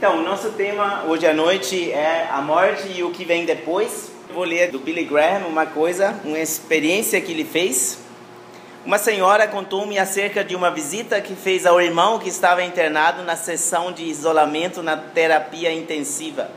Então, nosso tema hoje à noite é a morte e o que vem depois. Eu vou ler do Billy Graham uma experiência que ele fez. Uma senhora contou-me acerca de uma visita que fez ao irmão que estava internado na sessão de isolamento na terapia intensiva.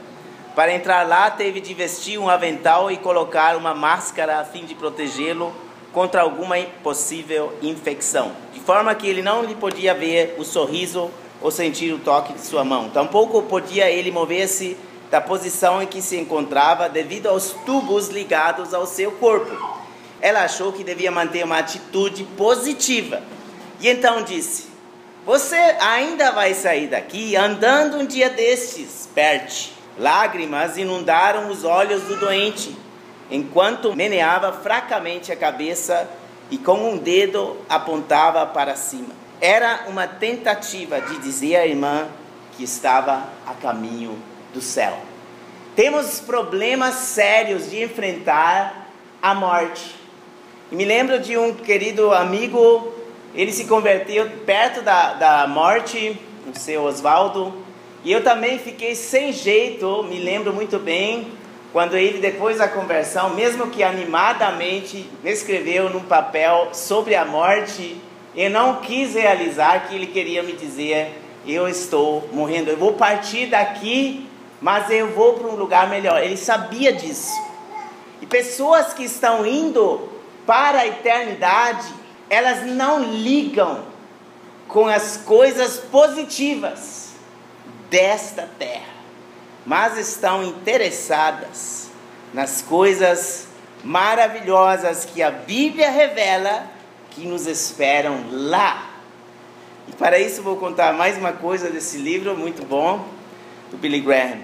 Para entrar lá, teve de vestir um avental e colocar uma máscara a fim de protegê-lo contra alguma possível infecção, de forma que ele não lhe podia ver o sorriso ou sentir o toque de sua mão. Tampouco podia ele mover-se da posição em que se encontrava devido aos tubos ligados ao seu corpo. Ela achou que devia manter uma atitude positiva e então disse: "Você ainda vai sair daqui andando um dia destes, Bert." Lágrimas inundaram os olhos do doente, enquanto meneava fracamente a cabeça e com um dedo apontava para cima. Era uma tentativa de dizer à irmã que estava a caminho do céu. Temos problemas sérios de enfrentar a morte. E me lembro de um querido amigo, ele se converteu perto da morte, o seu Osvaldo, e eu também fiquei sem jeito. Me lembro muito bem quando ele, depois da conversão, mesmo que animadamente, me escreveu num papel sobre a morte. Eu não quis realizar que ele queria me dizer: eu estou morrendo, eu vou partir daqui, mas eu vou para um lugar melhor. Ele sabia disso. E pessoas que estão indo para a eternidade, elas não ligam com as coisas positivas desta terra, mas estão interessadas nas coisas maravilhosas que a Bíblia revela que nos esperam lá. E para isso vou contar mais uma coisa desse livro muito bom, do Billy Graham.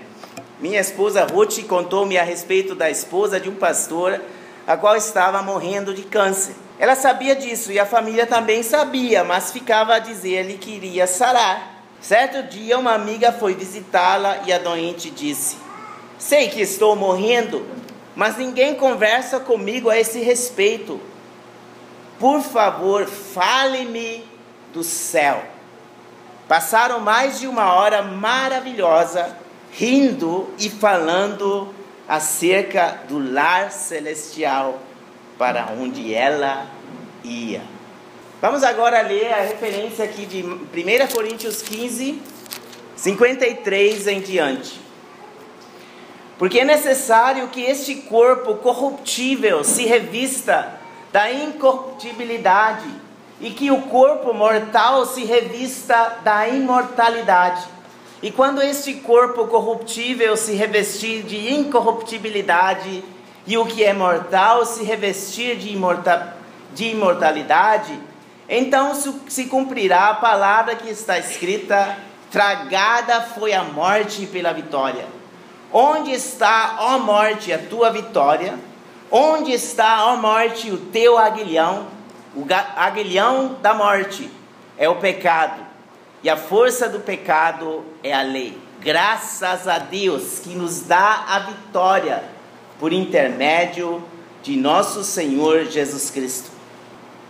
Minha esposa Ruth contou-me a respeito da esposa de um pastor, a qual estava morrendo de câncer. Ela sabia disso e a família também sabia, mas ficava a dizer-lhe que iria sarar. Certo dia uma amiga foi visitá-la e a doente disse: "Sei que estou morrendo, mas ninguém conversa comigo a esse respeito. Por favor, fale-me do céu." Passaram mais de uma hora maravilhosa, rindo e falando acerca do lar celestial para onde ela ia. Vamos agora ler a referência aqui de 1 Coríntios 15, 53 em diante. "Porque é necessário que este corpo corruptível se revista da incorruptibilidade, e que o corpo mortal se revista da imortalidade. E quando este corpo corruptível se revestir de incorruptibilidade, e o que é mortal se revestir de imortalidade, então se cumprirá a palavra que está escrita: tragada foi a morte pela vitória. Onde está, ó morte, a tua vitória? Onde está, ó morte, o teu aguilhão?" O aguilhão da morte é o pecado, e a força do pecado é a lei. Graças a Deus que nos dá a vitória por intermédio de nosso Senhor Jesus Cristo.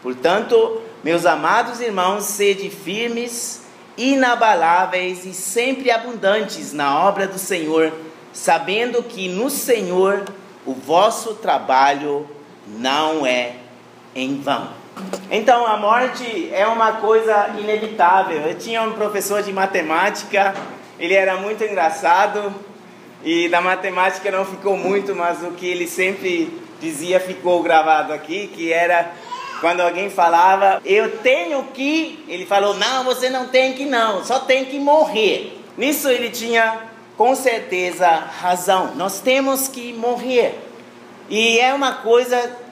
Portanto, meus amados irmãos, sede firmes, inabaláveis e sempre abundantes na obra do Senhor, sabendo que no Senhor o vosso trabalho não é em vão. Então, a morte é uma coisa inevitável. Eu tinha um professor de matemática, ele era muito engraçado, e da matemática não ficou muito, mas o que ele sempre dizia ficou gravado aqui, que era quando alguém falava: "Eu tenho que..." Ele falou: "Não, você não tem que não, só tem que morrer." Nisso ele tinha com certeza razão. Nós temos que morrer. E é uma coisa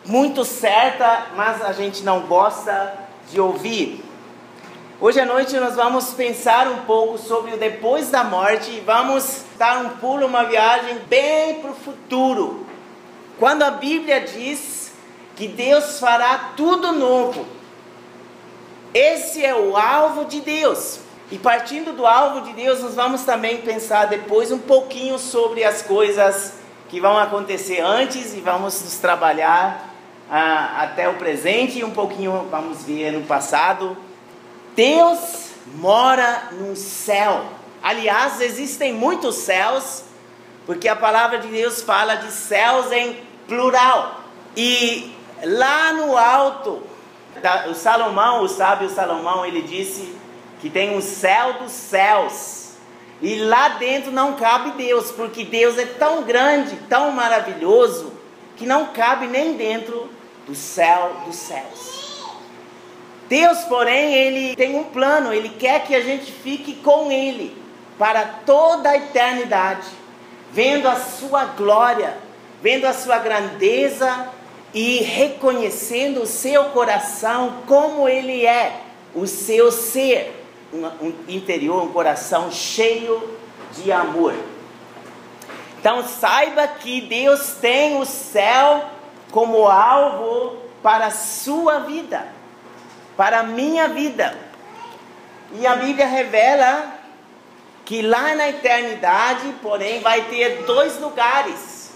muito certa, mas a gente não gosta de ouvir. Hoje à noite nós vamos pensar um pouco sobre o depois da morte e vamos dar um pulo, uma viagem bem para o futuro. Quando a Bíblia diz que Deus fará tudo novo, esse é o alvo de Deus. E partindo do alvo de Deus, nós vamos também pensar depois um pouquinho sobre as coisas que vão acontecer antes e vamos nos trabalhar até o presente e um pouquinho vamos ver no passado. Deus mora no céu. Aliás, existem muitos céus, porque a palavra de Deus fala de céus em plural. E lá no alto, o sábio Salomão, ele disse que tem um céu dos céus. E lá dentro não cabe Deus, porque Deus é tão grande, tão maravilhoso, que não cabe nem dentro do céu dos céus. Deus, porém, ele tem um plano, ele quer que a gente fique com ele para toda a eternidade, vendo a sua glória, vendo a sua grandeza e reconhecendo o seu coração como ele é, o seu ser um interior, um coração cheio de amor. Então saiba que Deus tem o céu como alvo para a sua vida, para a minha vida. E a Bíblia revela que lá na eternidade, porém, vai ter dois lugares.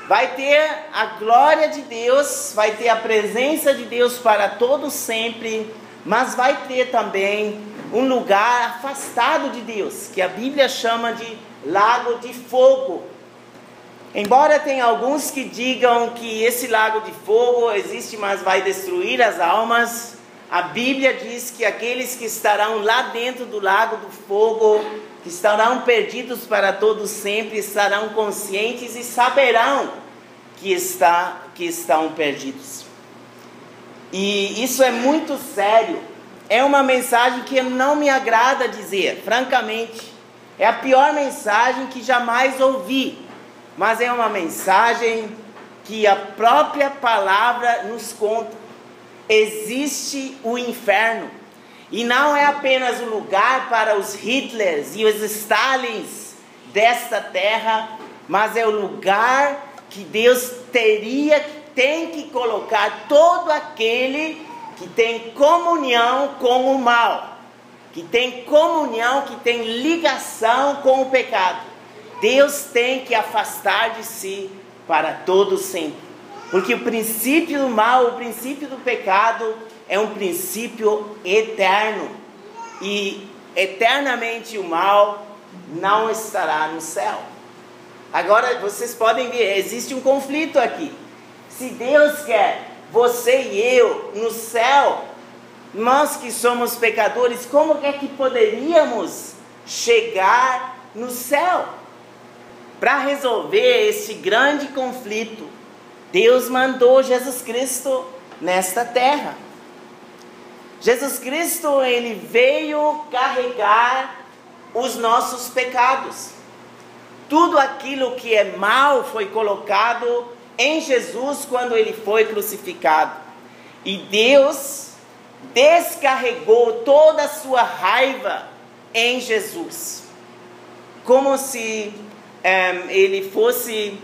Vai ter a glória de Deus, vai ter a presença de Deus para todo sempre, mas vai ter também um lugar afastado de Deus, que a Bíblia chama de lago de fogo. Embora tenha alguns que digam que esse lago de fogo existe, mas vai destruir as almas, a Bíblia diz que aqueles que estarão lá dentro do lago do fogo, que estarão perdidos para todo sempre, estarão conscientes e saberão que estão perdidos. E isso é muito sério. É uma mensagem que não me agrada dizer, francamente. É a pior mensagem que jamais ouvi. Mas é uma mensagem que a própria palavra nos conta. Existe o inferno. E não é apenas um lugar para os Hitlers e os Stalins desta terra, mas é o lugar que Deus tem que colocar todo aquele que tem comunhão com o mal, que tem comunhão, que tem ligação com o pecado. Deus tem que afastar de si para todo sempre. Porque o princípio do mal, o princípio do pecado é um princípio eterno. E eternamente o mal não estará no céu. Agora vocês podem ver, existe um conflito aqui. Se Deus quer você e eu no céu, nós que somos pecadores, como é que poderíamos chegar no céu? Para resolver esse grande conflito, Deus mandou Jesus Cristo nesta terra. Jesus Cristo, ele veio carregar os nossos pecados. Tudo aquilo que é mal foi colocado em Jesus quando ele foi crucificado. E Deus descarregou toda a sua raiva em Jesus. Como se ele fosse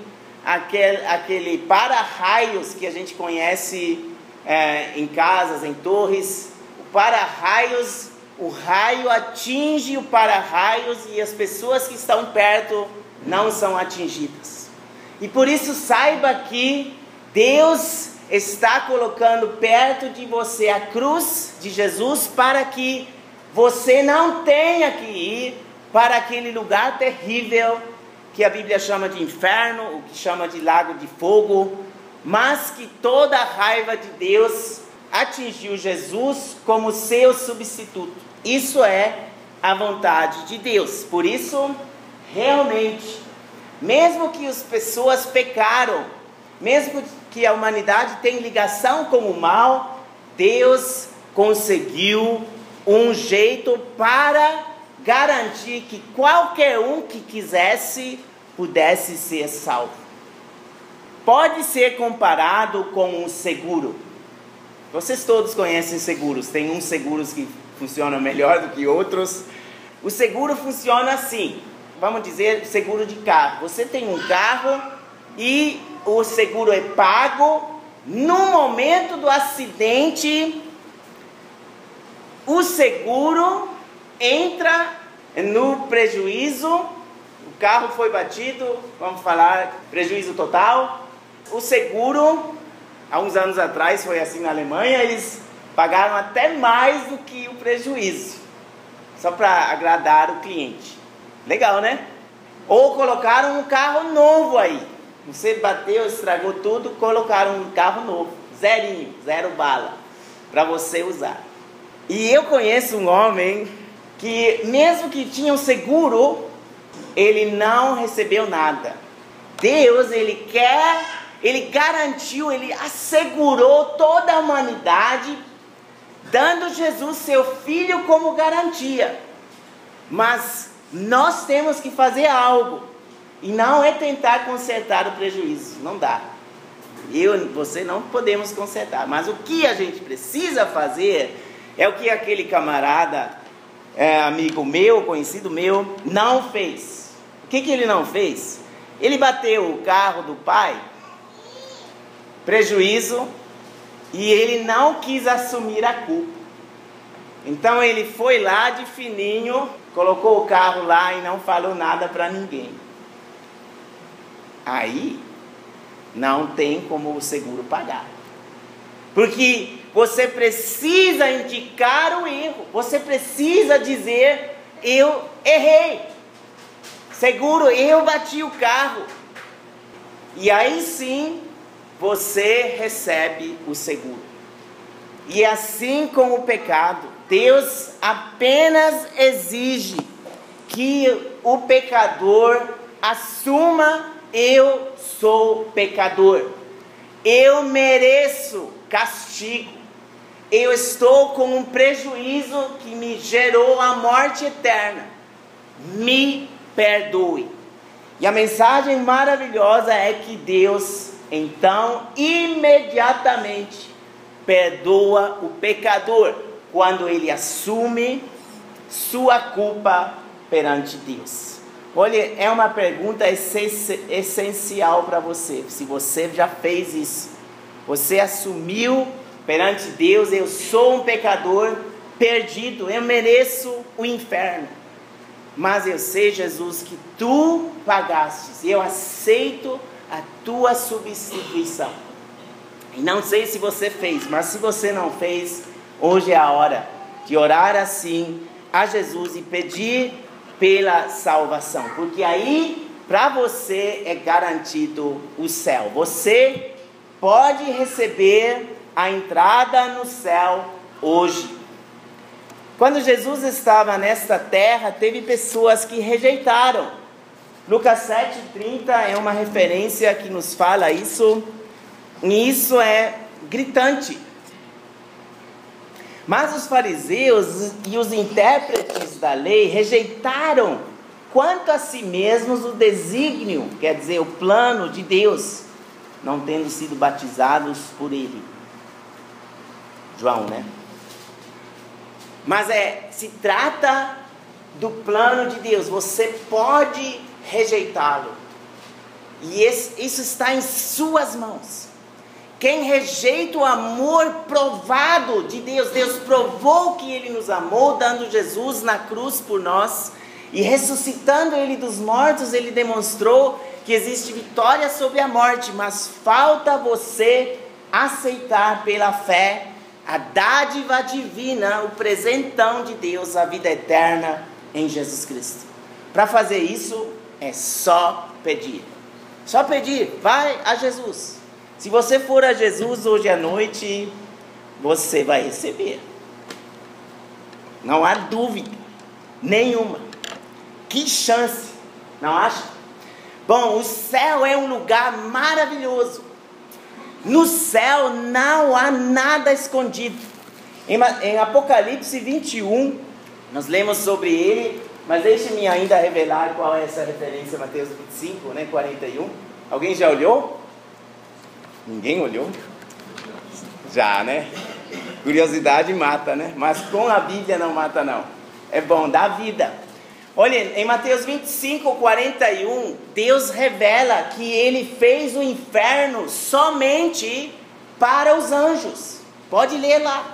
aquele para-raios que a gente conhece em casas, em torres. O para-raios, o raio atinge o para-raios e as pessoas que estão perto não são atingidas. E por isso saiba que Deus está colocando perto de você a cruz de Jesus para que você não tenha que ir para aquele lugar terrível que a Bíblia chama de inferno, o que chama de lago de fogo, mas que toda a raiva de Deus atingiu Jesus como seu substituto. Isso é a vontade de Deus. Por isso, realmente, mesmo que as pessoas pecaram, mesmo que a humanidade tem ligação com o mal, Deus conseguiu um jeito para garantir que qualquer um que quisesse pudesse ser salvo. Pode ser comparado com um seguro. Vocês todos conhecem seguros. Tem uns seguros que funcionam melhor do que outros. O seguro funciona assim. Vamos dizer, seguro de carro. Você tem um carro e o seguro é pago. No momento do acidente, o seguro entra no prejuízo. O carro foi batido, vamos falar, prejuízo total. O seguro, há uns anos atrás, foi assim na Alemanha, eles pagaram até mais do que o prejuízo, só para agradar o cliente. Legal, né? Ou colocaram um carro novo aí. Você bateu, estragou tudo, colocaram um carro novo, zerinho, 0 bala, para você usar. E eu conheço um homem que, mesmo que tinha um seguro, ele não recebeu nada. Deus, ele garantiu, ele assegurou toda a humanidade, dando Jesus, seu filho, como garantia. Mas nós temos que fazer algo, e não é tentar consertar o prejuízo, não dá. Eu e você não podemos consertar, mas o que a gente precisa fazer é o que aquele camarada, amigo meu, conhecido meu, não fez. O que ele não fez? Ele bateu o carro do pai, prejuízo, e ele não quis assumir a culpa. Então ele foi lá de fininho, colocou o carro lá e não falou nada para ninguém. Aí não tem como o seguro pagar. Porque você precisa indicar o erro. Você precisa dizer: eu errei. Seguro, eu bati o carro. E aí sim você recebe o seguro. E assim com o pecado, Deus apenas exige que o pecador assuma: eu sou pecador, eu mereço castigo, eu estou com um prejuízo que me gerou a morte eterna, me perdoe. E a mensagem maravilhosa é que Deus, então, imediatamente perdoa o pecador quando ele assume sua culpa perante Deus. Olha, é uma pergunta essencial para você. Se você já fez isso, você assumiu perante Deus: eu sou um pecador perdido, eu mereço o inferno, mas eu sei, Jesus, que tu pagastes, e eu aceito a tua substituição. E não sei se você fez, mas se você não fez, hoje é a hora de orar assim a Jesus e pedir pela salvação, porque aí para você é garantido o céu. Você pode receber a entrada no céu hoje. Quando Jesus estava nesta terra, teve pessoas que rejeitaram. Lucas 7,30 é uma referência que nos fala isso, e isso é gritante. Mas os fariseus e os intérpretes da lei rejeitaram quanto a si mesmos o desígnio, quer dizer, o plano de Deus, não tendo sido batizados por ele. João, né? Mas se trata do plano de Deus. Você pode rejeitá-lo, e isso está em suas mãos. Quem rejeita o amor provado de Deus, Deus provou que Ele nos amou, dando Jesus na cruz por nós, e ressuscitando Ele dos mortos, Ele demonstrou que existe vitória sobre a morte, mas falta você aceitar pela fé a dádiva divina, o presentão de Deus, a vida eterna em Jesus Cristo. Para fazer isso, é só pedir. Só pedir, vai a Jesus. Se você for a Jesus hoje à noite, você vai receber. Não há dúvida nenhuma. Que chance, não acha? Bom, o céu é um lugar maravilhoso. No céu não há nada escondido. Em Apocalipse 21, nós lemos sobre ele, mas deixe-me ainda revelar qual é essa referência, Mateus 25, 41. Alguém já olhou? Ninguém olhou? Já, né? Curiosidade mata, né? Mas com a Bíblia não mata não. É bom, dá vida. Olha, em Mateus 25, 41, Deus revela que Ele fez o inferno somente para os anjos. Pode ler lá.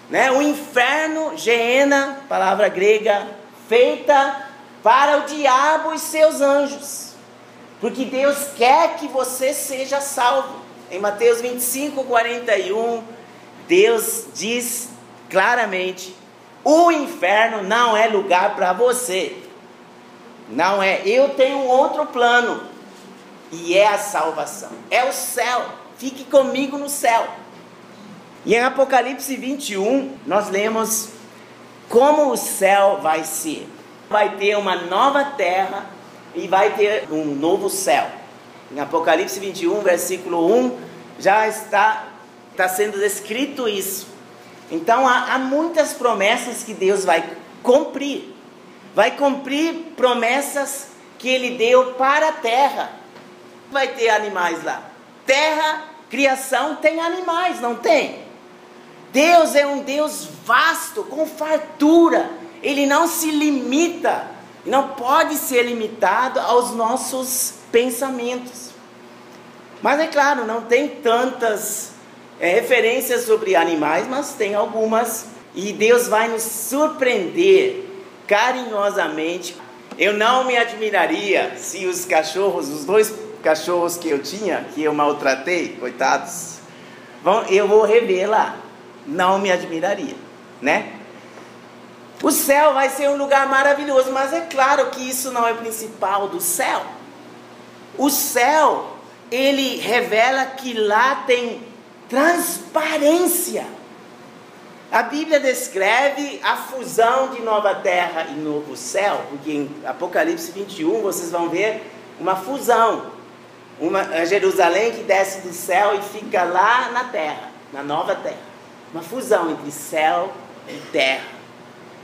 Né? O inferno, Geena, palavra grega, feita para o diabo e seus anjos. Porque Deus quer que você seja salvo. Em Mateus 25, 41, Deus diz claramente: o inferno não é lugar para você. Não é. Eu tenho um outro plano. E é a salvação. É o céu. Fique comigo no céu. E em Apocalipse 21, nós lemos como o céu vai ser. Vai ter uma nova terra e vai ter um novo céu. Em Apocalipse 21, versículo 1, já está sendo descrito isso. Então há muitas promessas que Deus vai cumprir. Vai cumprir promessas que Ele deu para a terra. Vai ter animais lá. Terra, criação, tem animais, não tem? Deus é um Deus vasto, com fartura. Ele não se limita, não pode ser limitado aos nossos pensamentos. Mas é claro, não tem tantas referências sobre animais, mas tem algumas. E Deus vai nos surpreender carinhosamente. Eu não me admiraria se os cachorros, os 2 cachorros que eu tinha, que eu maltratei, coitados, eu vou rever lá. Não me admiraria, né? O céu vai ser um lugar maravilhoso, mas é claro que isso não é o principal do céu. O céu, ele revela que lá tem transparência. A Bíblia descreve a fusão de nova terra e novo céu, porque em Apocalipse 21 vocês vão ver uma fusão. Uma Jerusalém que desce do céu e fica lá na terra, na nova terra. Uma fusão entre céu e terra.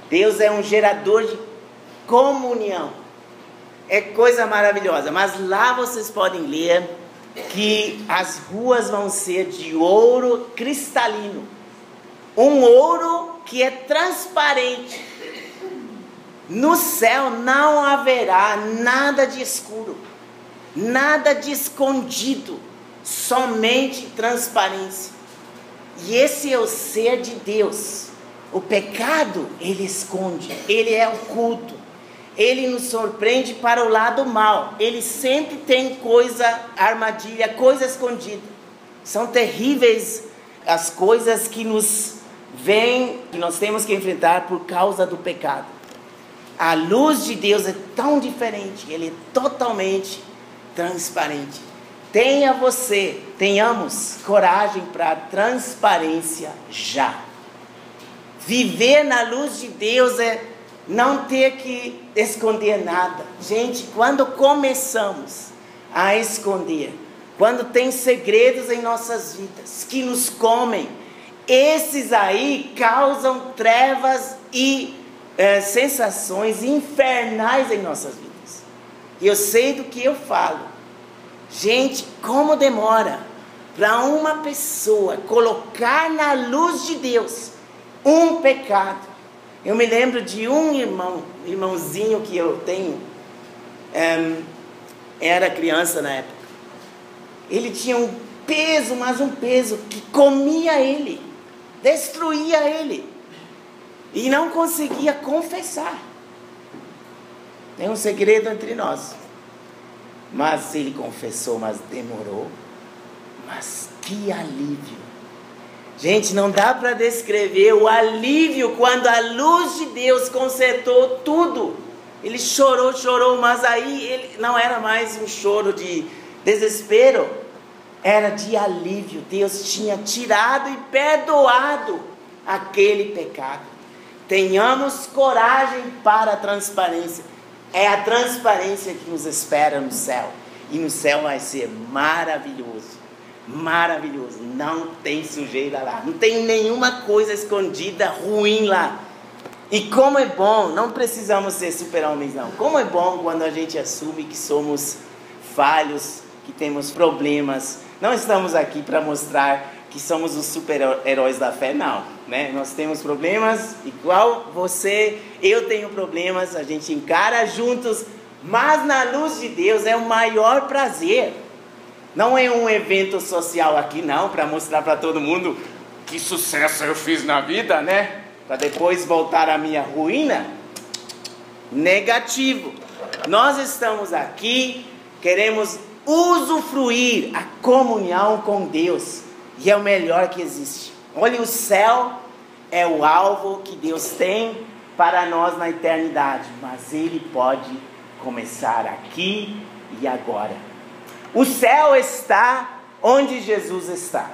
Deus é um gerador de comunhão. É coisa maravilhosa. Mas lá vocês podem ler que as ruas vão ser de ouro cristalino. Um ouro que é transparente. No céu não haverá nada de escuro, nada de escondido, somente transparência. E esse é o ser de Deus. O pecado, ele esconde, ele é oculto, ele nos surpreende para o lado mal. Ele sempre tem armadilha, coisa escondida. São terríveis as coisas que nos vêm, que nós temos que enfrentar por causa do pecado. A luz de Deus é tão diferente, ele é totalmente transparente. Tenhamos coragem para a transparência já. Viver na luz de Deus é não ter que esconder nada. Gente, quando começamos a esconder, quando tem segredos em nossas vidas que nos comem, esses aí causam trevas e sensações infernais em nossas vidas. E eu sei do que eu falo. Gente, como demora para uma pessoa colocar na luz de Deus um pecado. Eu me lembro de um irmãozinho que eu tenho, era criança na época. Ele tinha um peso, mas um peso que comia ele, destruía ele, e não conseguia confessar. Tem um segredo entre nós. Mas ele confessou, mas demorou. Mas que alívio. Gente, não dá para descrever o alívio quando a luz de Deus consertou tudo. Ele chorou, mas aí ele não era mais um choro de desespero. Era de alívio. Deus tinha tirado e perdoado aquele pecado. Tenhamos coragem para a transparência. É a transparência que nos espera no céu. E no céu vai ser maravilhoso. Maravilhoso. Não tem sujeira lá. Não tem nenhuma coisa escondida ruim lá. E como é bom. Não precisamos ser super-homens não. Como é bom quando a gente assume que somos falhos, que temos problemas. Não estamos aqui para mostrar que somos os super-heróis da fé, não, né? Nós temos problemas, igual você, eu tenho problemas, a gente encara juntos, mas na luz de Deus é o maior prazer. Não é um evento social aqui, não, para mostrar para todo mundo que sucesso eu fiz na vida, né? Para depois voltar à minha ruína. Negativo. Nós estamos aqui, queremos usufruir a comunhão com Deus. E é o melhor que existe. Olha, o céu é o alvo que Deus tem para nós na eternidade. Mas Ele pode começar aqui e agora. O céu está onde Jesus está.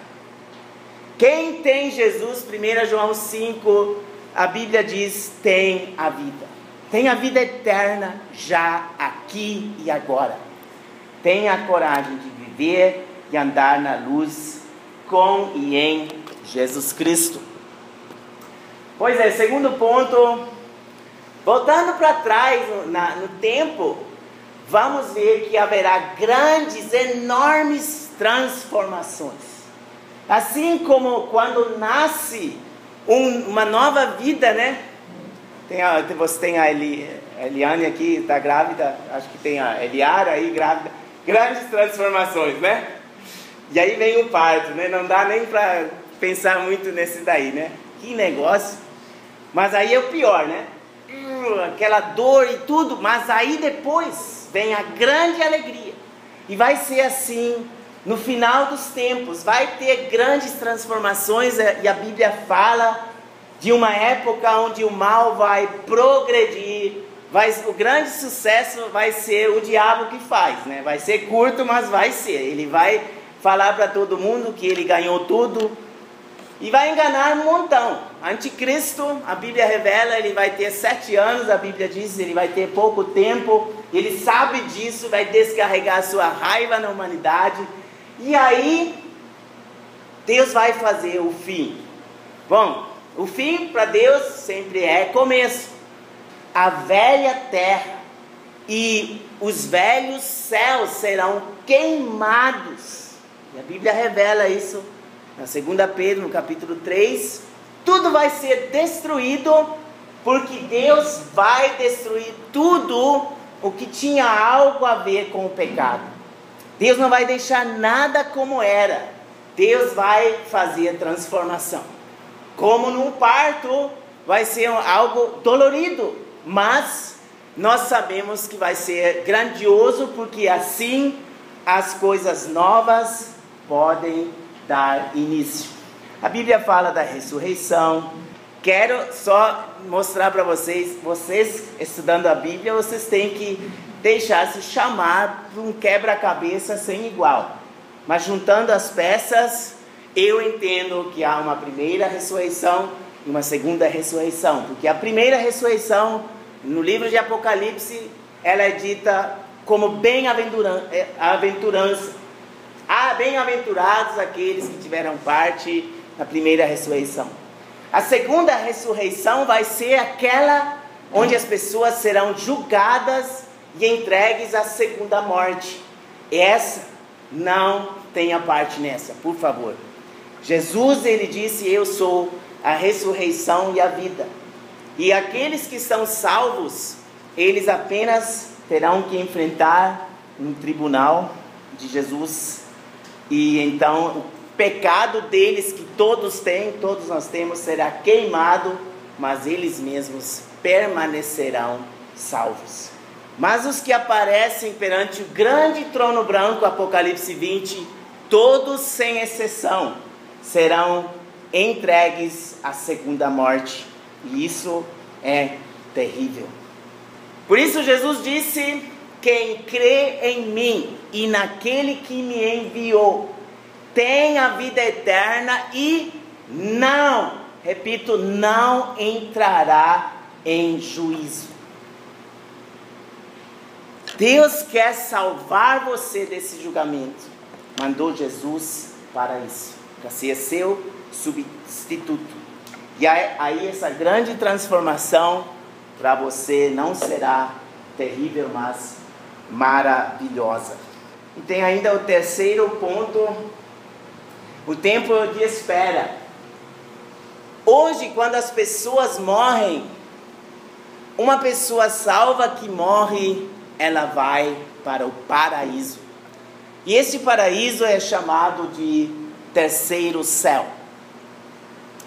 Quem tem Jesus, 1 João 5, a Bíblia diz, tem a vida. Tem a vida eterna já aqui e agora. Tenha a coragem de viver e andar na luz com e em Jesus Cristo. Pois é, segundo ponto, voltando para trás no tempo, vamos ver que haverá grandes, enormes transformações. Assim como quando nasce uma nova vida, né? Você tem a Eliane aqui, está grávida, acho que tem a Eliara aí grávida. Grandes transformações, né? E aí vem o parto, né? Não dá nem para pensar muito nesse daí, né? Que negócio. Mas aí é o pior, né? Aquela dor e tudo, mas aí depois vem a grande alegria. E vai ser assim no final dos tempos. Vai ter grandes transformações e a Bíblia fala de uma época onde o mal vai progredir. O grande sucesso vai ser o diabo que faz, né? Vai ser curto, mas vai ser. Ele vai falar para todo mundo que ele ganhou tudo e vai enganar um montão. Anticristo, a Bíblia revela, ele vai ter 7 anos, a Bíblia diz, ele vai ter pouco tempo. Ele sabe disso, vai descarregar a sua raiva na humanidade. E aí, Deus vai fazer o fim. Bom, o fim para Deus sempre é começo. A velha terra e os velhos céus serão queimados. E a Bíblia revela isso na 2 Pedro, no capítulo 3. Tudo vai ser destruído, porque Deus vai destruir tudo o que tinha algo a ver com o pecado. Deus não vai deixar nada como era. Deus vai fazer a transformação. Como num parto, vai ser algo dolorido. Mas nós sabemos que vai ser grandioso, porque assim as coisas novas podem dar início. A Bíblia fala da ressurreição. Quero só mostrar para vocês estudando a Bíblia, vocês têm que deixar-se chamar por um quebra-cabeça sem igual. Mas juntando as peças, eu entendo que há uma primeira ressurreição e uma segunda ressurreição. Porque a primeira ressurreição, no livro de Apocalipse, ela é dita como bem-aventurança. Bem-aventurados aqueles que tiveram parte na primeira ressurreição. A segunda ressurreição vai ser aquela onde as pessoas serão julgadas e entregues à segunda morte. Essa, não tenha parte nessa, por favor. Jesus, ele disse, eu sou a ressurreição e a vida. E aqueles que estão salvos, eles apenas terão que enfrentar um tribunal de Jesus. E então o pecado deles, que todos têm, todos nós temos, será queimado, mas eles mesmos permanecerão salvos. Mas os que aparecem perante o grande trono branco, Apocalipse 20, todos sem exceção, serão entregues à segunda morte. E isso é terrível. Por isso Jesus disse, quem crê em mim e naquele que me enviou, tem a vida eterna e não, repito, não entrará em juízo. Deus quer salvar você desse julgamento. Mandou Jesus para isso, para ser seu substituto. E aí essa grande transformação para você não será terrível, mas maravilhosa. E tem ainda o terceiro ponto, o tempo de espera. Hoje, quando as pessoas morrem, uma pessoa salva que morre, ela vai para o paraíso. E esse paraíso é chamado de terceiro céu.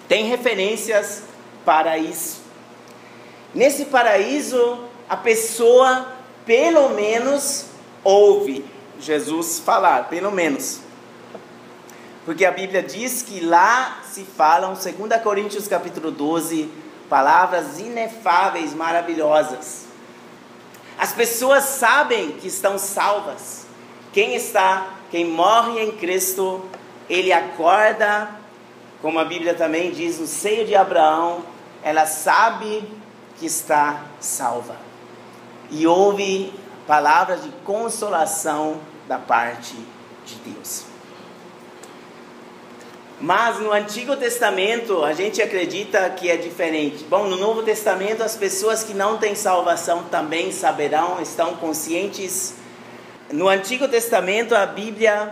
Tem referências para isso. Nesse paraíso, a pessoa pelo menos ouve Jesus falar, pelo menos. Porque a Bíblia diz que lá se falam, 2 Coríntios capítulo 12, palavras inefáveis, maravilhosas. As pessoas sabem que estão salvas. Quem morre em Cristo, ele acorda, como a Bíblia também diz, no seio de Abraão, ela sabe que está salva. E ouve palavras de consolação da parte de Deus. Mas no Antigo Testamento, a gente acredita que é diferente. Bom, no Novo Testamento, as pessoas que não têm salvação também saberão, estão conscientes. No Antigo Testamento, a Bíblia,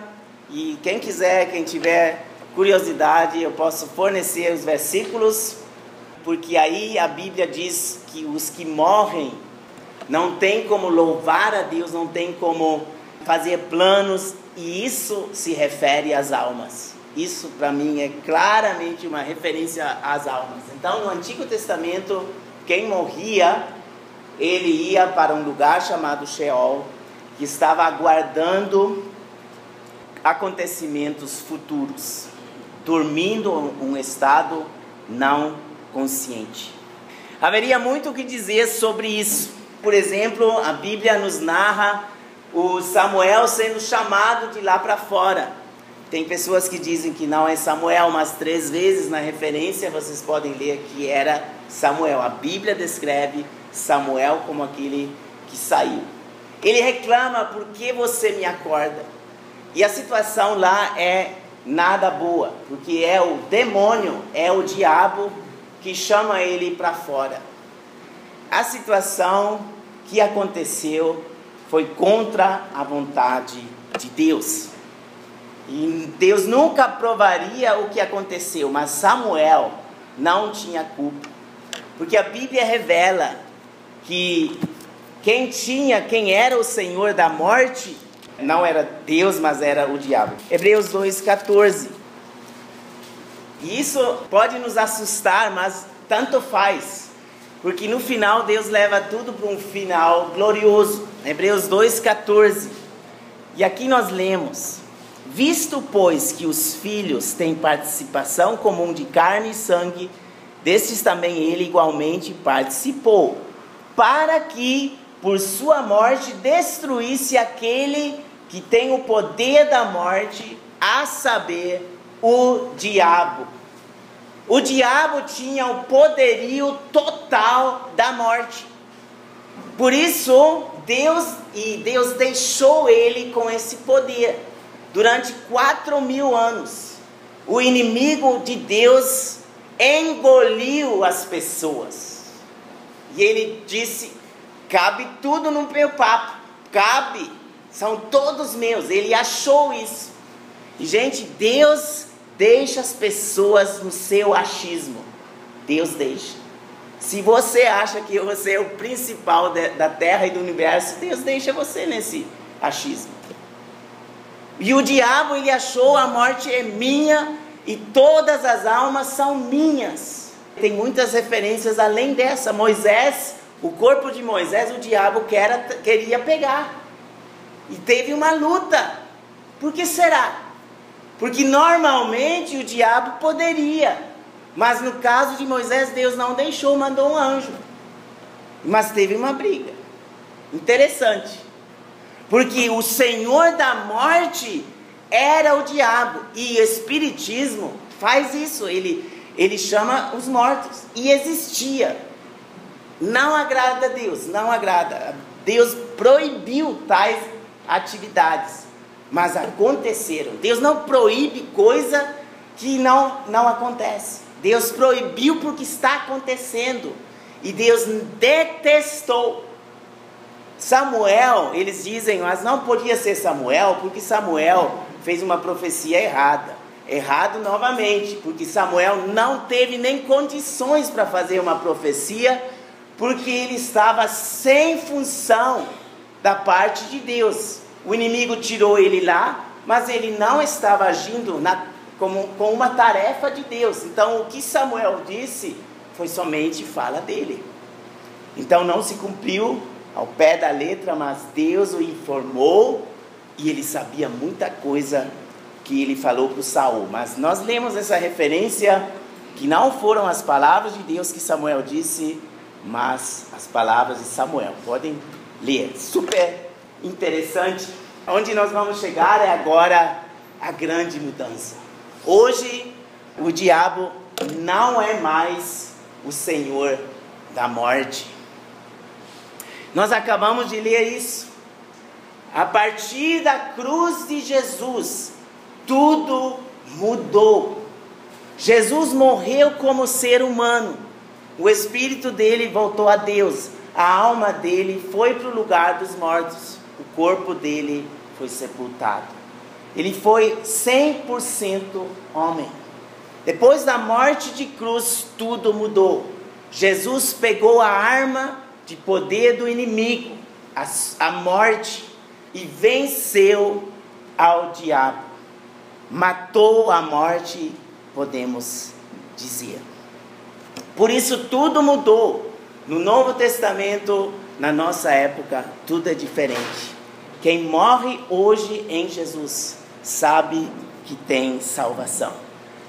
e quem quiser, quem tiver curiosidade, eu posso fornecer os versículos, porque aí a Bíblia diz que os que morrem não tem como louvar a Deus, não tem como fazer planos, e isso se refere às almas. Isso para mim é claramente uma referência às almas. Então no Antigo Testamento, quem morria, ele ia para um lugar chamado Sheol, que estava aguardando acontecimentos futuros, dormindo um estado não consciente. Haveria muito o que dizer sobre isso. Por exemplo, a Bíblia nos narra o Samuel sendo chamado de lá para fora. Tem pessoas que dizem que não é Samuel, mas 3 vezes na referência vocês podem ler que era Samuel. A Bíblia descreve Samuel como aquele que saiu. Ele reclama: por que você me acorda? E a situação lá é nada boa, porque é o demônio, é o diabo que chama ele para fora. A situação que aconteceu foi contra a vontade de Deus. E Deus nunca aprovaria o que aconteceu, mas Samuel não tinha culpa. Porque a Bíblia revela que quem era o senhor da morte não era Deus, mas era o diabo. Hebreus 2,14. E isso pode nos assustar, mas tanto faz. Porque no final Deus leva tudo para um final glorioso. Hebreus 2,14. E aqui nós lemos: visto, pois, que os filhos têm participação comum de carne e sangue, destes também ele igualmente participou, para que, por sua morte, destruísse aquele que tem o poder da morte, a saber, o diabo. O diabo tinha o poderio total da morte. Por isso, Deus deixou ele com esse poder. Durante 4.000 anos, o inimigo de Deus engoliu as pessoas. E ele disse: cabe tudo no meu papo, cabe, são todos meus. Ele achou isso. E gente, Deus deixa as pessoas no seu achismo. Deus deixa. Se você acha que você é o principal da terra e do universo, Deus deixa você nesse achismo. E o diabo, ele achou: a morte é minha e todas as almas são minhas. Tem muitas referências além dessa. Moisés, o corpo de Moisés, o diabo queria pegar. E teve uma luta. Por que será? Porque normalmente o diabo poderia. Mas no caso de Moisés, Deus não deixou, mandou um anjo. Mas teve uma briga. Interessante. Porque o senhor da morte era o diabo. E o espiritismo faz isso. Ele chama os mortos. E existia. Não agrada a Deus. Não agrada. Deus proibiu tais atividades. Mas aconteceram. Deus não proíbe coisa que não acontece. Deus proibiu porque está acontecendo. E Deus detestou. Samuel, eles dizem, mas não podia ser Samuel, porque Samuel fez uma profecia errada. Errado novamente, porque Samuel não teve nem condições para fazer uma profecia, porque ele estava sem função da parte de Deus. O inimigo tirou ele lá, mas ele não estava agindo com uma tarefa de Deus. Então o que Samuel disse foi somente fala dele. Então não se cumpriu ao pé da letra, mas Deus o informou e ele sabia muita coisa que ele falou para o Saul. Mas nós lemos essa referência que não foram as palavras de Deus que Samuel disse, mas as palavras de Samuel. Podem ler. Super interessante. Onde nós vamos chegar é agora a grande mudança. Hoje, o diabo não é mais o senhor da morte. Nós acabamos de ler isso. A partir da cruz de Jesus, tudo mudou. Jesus morreu como ser humano. O espírito dele voltou a Deus. A alma dele foi para o lugar dos mortos. O corpo dele foi sepultado. Ele foi 100% homem. Depois da morte de cruz, tudo mudou. Jesus pegou a arma de poder do inimigo, a morte, e venceu ao diabo. Matou a morte, podemos dizer. Por isso tudo mudou. No Novo Testamento, na nossa época, tudo é diferente. Quem morre hoje em Jesus sabe que tem salvação.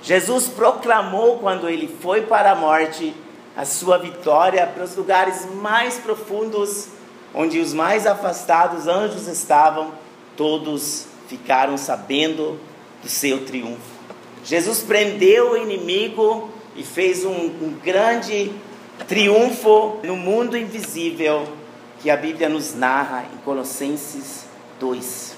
Jesus proclamou, quando ele foi para a morte, a sua vitória para os lugares mais profundos, onde os mais afastados anjos estavam. Todos ficaram sabendo do seu triunfo. Jesus prendeu o inimigo e fez um grande triunfo no mundo invisível, que a Bíblia nos narra em Colossenses 2.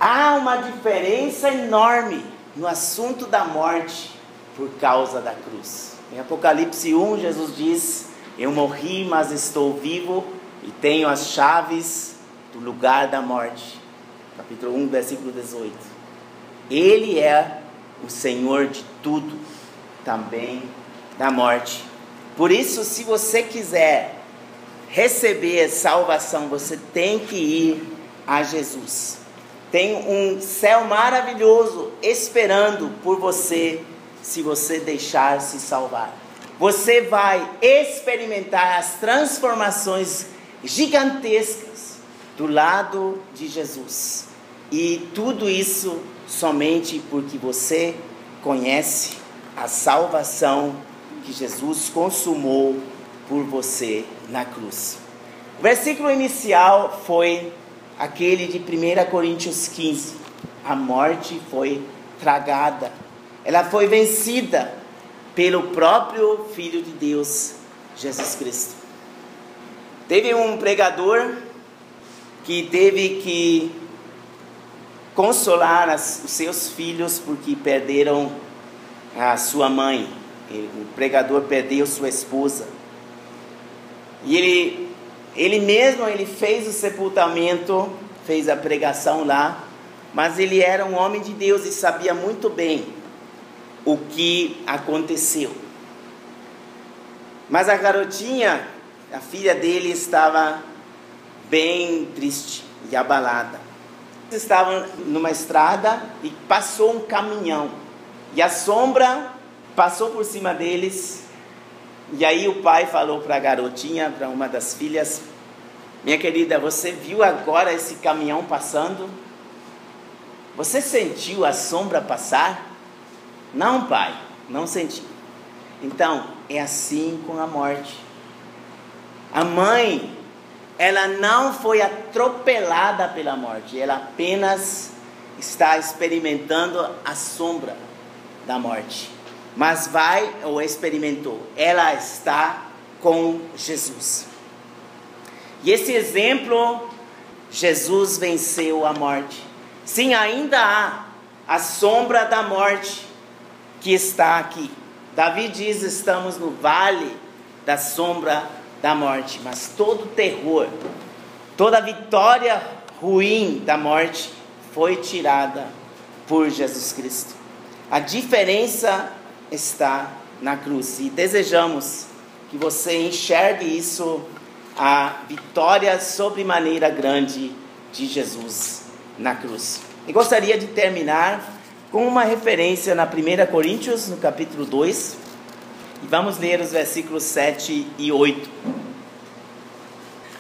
Há uma diferença enorme no assunto da morte por causa da cruz. Em Apocalipse 1, Jesus diz: eu morri, mas estou vivo e tenho as chaves do lugar da morte. Capítulo 1, versículo 18. Ele é o Senhor de tudo, também da morte. Por isso, se você quiser receber salvação, você tem que ir a Jesus. Tem um céu maravilhoso esperando por você, se você deixar se salvar. Você vai experimentar as transformações gigantescas do lado de Jesus. E tudo isso somente porque você conhece a salvação que Jesus consumou por você na cruz. O versículo inicial foi aquele de 1 Coríntios 15. A morte foi tragada. Ela foi vencida pelo próprio Filho de Deus, Jesus Cristo. Teve um pregador que teve que consolar os seus filhos porque perderam a sua mãe. O pregador perdeu sua esposa. E ele fez o sepultamento, fez a pregação lá, mas ele era um homem de Deus e sabia muito bem o que aconteceu. Mas a garotinha, a filha dele, estava bem triste e abalada. Eles estavam numa estrada e passou um caminhão. E a sombra passou por cima deles. E aí o pai falou para a garotinha, para uma das filhas: minha querida, você viu agora esse caminhão passando? Você sentiu a sombra passar? Não, pai, não senti. Então, é assim com a morte. A mãe, ela não foi atropelada pela morte, ela apenas está experimentando a sombra da morte. Mas experimentou, ela está com Jesus. E esse exemplo, Jesus venceu a morte. Sim, ainda há a sombra da morte que está aqui. Davi diz: estamos no vale da sombra da morte. Mas todo terror, toda vitória ruim da morte foi tirada por Jesus Cristo. A diferença está na cruz. E desejamos que você enxergue isso, a vitória sobremaneira grande de Jesus na cruz. E gostaria de terminar com uma referência na 1 Coríntios, no capítulo 2. E vamos ler os versículos 7 e 8.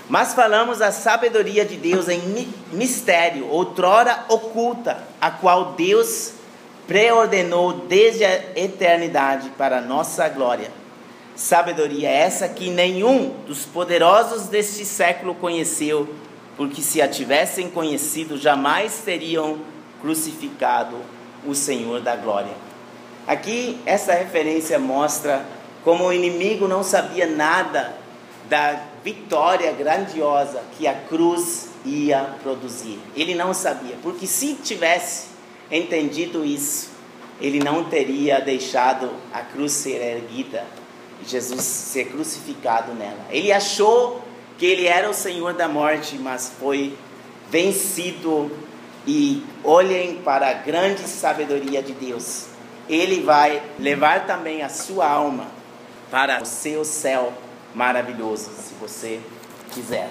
Mas falamos a sabedoria de Deus em mistério, outrora oculta, a qual Deus preordenou desde a eternidade para a nossa glória. Sabedoria essa que nenhum dos poderosos deste século conheceu, porque se a tivessem conhecido, jamais teriam crucificado o Senhor da glória. Aqui, essa referência mostra como o inimigo não sabia nada da vitória grandiosa que a cruz ia produzir. Ele não sabia, porque se tivesse entendido isso, ele não teria deixado a cruz ser erguida e Jesus ser crucificado nela. Ele achou que ele era o Senhor da morte, mas foi vencido. E olhem para a grande sabedoria de Deus. Ele vai levar também a sua alma para o seu céu maravilhoso, se você quiser.